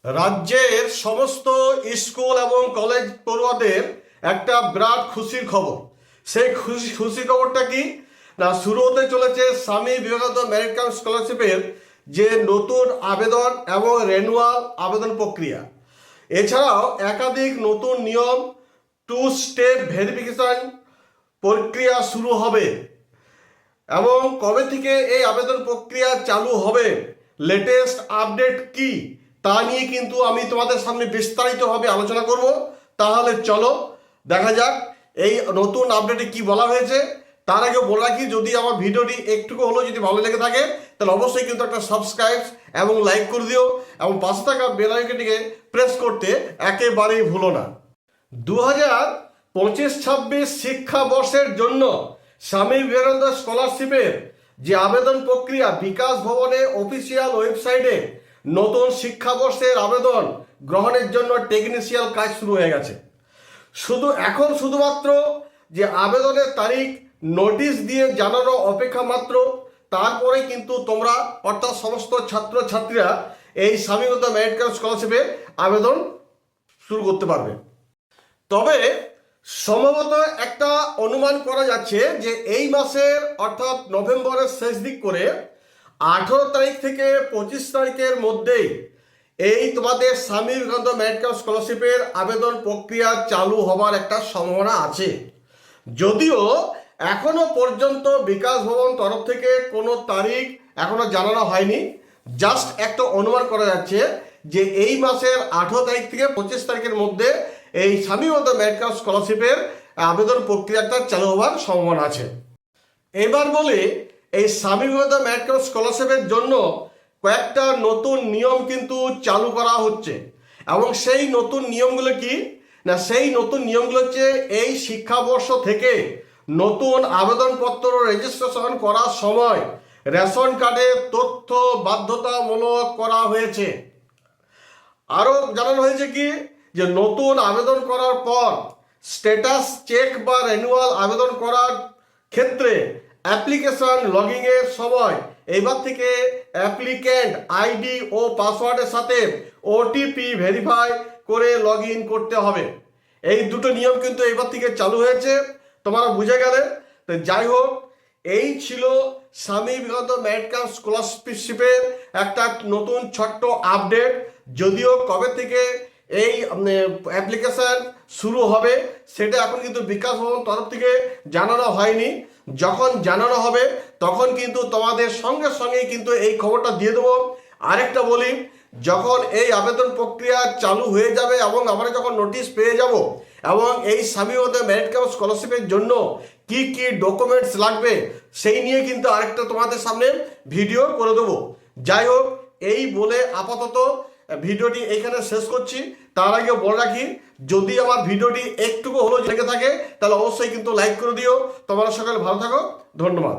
রাজ্যের সমস্ত স্কুল এবং কলেজ পড়ুয়াদের একটা বিরাট খুশির খবর। সেই খুশির খবরটা কি না, শুরু হতে চলেছে স্বামী বিবেকানন্দ মেরিট কাম স্কলারশিপের যে নতুন আবেদন এবং রেনুয়াল আবেদন প্রক্রিয়া। এছাড়াও একাধিক নতুন নিয়ম, 2 স্টেপ ভেরিফিকেশন প্রক্রিয়া শুরু হবে এবং কবে থেকে এই আবেদন প্রক্রিয়া চালু হবে, লেটেস্ট আপডেট কি তা নিয়ে কিন্তু আমি তোমাদের সামনে বিস্তারিতভাবে আলোচনা করব। তাহলে চলো দেখা যাক এই নতুন আপডেটে কি বলা হয়েছে। তার আগে বলে রাখি, যদি আমার ভিডিওটি একটুকু হলেও যদি ভালো লেগে থাকে তাহলে অবশ্যই কিন্তু একটা সাবস্ক্রাইব এবং লাইক করে দিও এবং পাশে থাকা বেল আইকনটিকে প্রেস করতে একেবারেই ভুলো না। 2025-26 শিক্ষাবর্ষের জন্য স্বামী বিবেকানন্দ স্কলারশিপের যে আবেদন প্রক্রিয়া বিকাশ ভবনে অফিসিয়াল ওয়েবসাইটে নতুন শিক্ষাবর্ষের আবেদন গ্রহণের জন্য টেকনিশিয়াল কাজ শুরু হয়ে গেছে। শুধুমাত্র যে আবেদনের তারিখ নোটিশ দিয়ে জানানো অপেক্ষা মাত্র। তারপরে কিন্তু তোমরা অর্থাৎ সমস্ত ছাত্রছাত্রীরা এই স্বামী বিবেকানন্দ মেরিট কাম স্কলারশিপে আবেদন শুরু করতে পারবে। তবে সম্ভবত একটা অনুমান করা যাচ্ছে যে এই মাসের অর্থাৎ নভেম্বরের শেষ দিক করে 18 তারিখ থেকে 25 তারিখের মধ্যেই এই তোমাদের স্বামী বিবেকানন্দ মেরিট কাম স্কলারশিপের আবেদন প্রক্রিয়া চালু হবার একটা সম্ভাবনা আছে। যদিও এখনো পর্যন্ত বিকাশ ভবন তরফ থেকে কোনো তারিখ এখনো জানানো হয়নি, জাস্ট একটা অনুমান করা যাচ্ছে যে এই মাসের 18 তারিখ থেকে 25 তারিখের মধ্যে এই স্বামী বিবেকানন্দ মেরিট কাম স্কলারশিপের আবেদন প্রক্রিয়াটা চালু হওয়ার সম্ভাবনা আছে। এবার বলি, এই স্বামী বিবেকানন্দ মেরিট কাম স্কলারশিপের জন্য কয়েকটা নতুন নিয়ম কিন্তু চালু করা হচ্ছে এবং সেই নতুন নিয়মগুলো কি না, সেই নতুন নিয়মগুলো হচ্ছে এই শিক্ষাবর্ষ থেকে নতুন আবেদনপত্র রেজিস্ট্রেশন করার সময় রেশন কার্ডের তথ্য বাধ্যতামূলক করা হয়েছে। আরও জানানো হয়েছে কি যে নতুন আবেদন করার পর স্ট্যাটাস চেক বা রেনুয়াল আবেদন করার ক্ষেত্রে অ্যাপ্লিকেশন লগইনের সময় এবার থেকে অ্যাপ্লিক্যান্ট আইডি ও পাসওয়ার্ডের সাথে ওটিপি ভেরিফাই করে লগ ইন করতে হবে। এই দুটো নিয়ম কিন্তু এবার থেকে চালু হয়েছে, তোমরা বুঝে গেলে। তো যাই হোক, এই ছিল স্বামী বিবেকানন্দ মেরিট কাম স্কলারশিপের একটা নতুন ছোট্ট আপডেট। যদিও কবে থেকে এই অ্যাপ্লিকেশন শুরু হবে সেটা এখন কিন্তু বিকাশ ভবন তরফ থেকে জানানো হয়নি। যখন জানানো হবে তখন কিন্তু তোমাদের সঙ্গে সঙ্গেই কিন্তু এই খবরটা দিয়ে দেবো। আরেকটা বলি, যখন এই আবেদন প্রক্রিয়া চালু হয়ে যাবে এবং আমরা যখন নোটিশ পেয়ে যাব এবং এই স্বামী বিবেকানন্দ মেরিট কাম স্কলারশিপের জন্য কি কি ডকুমেন্টস লাগবে সেই নিয়ে কিন্তু আরেকটা তোমাদের সামনে ভিডিও করে দেবো। যাই হোক, এই বলে আপাতত ভিডিওটি এখানে শেষ করছি। তার আগে বলে রাখি, যদি আমার ভিডিওটি একটুকু হলেও লেগে থাকে তাহলে অবশ্যই কিন্তু লাইক করে দিও। তোমরা সকালে ভালো থাকো, ধন্যবাদ।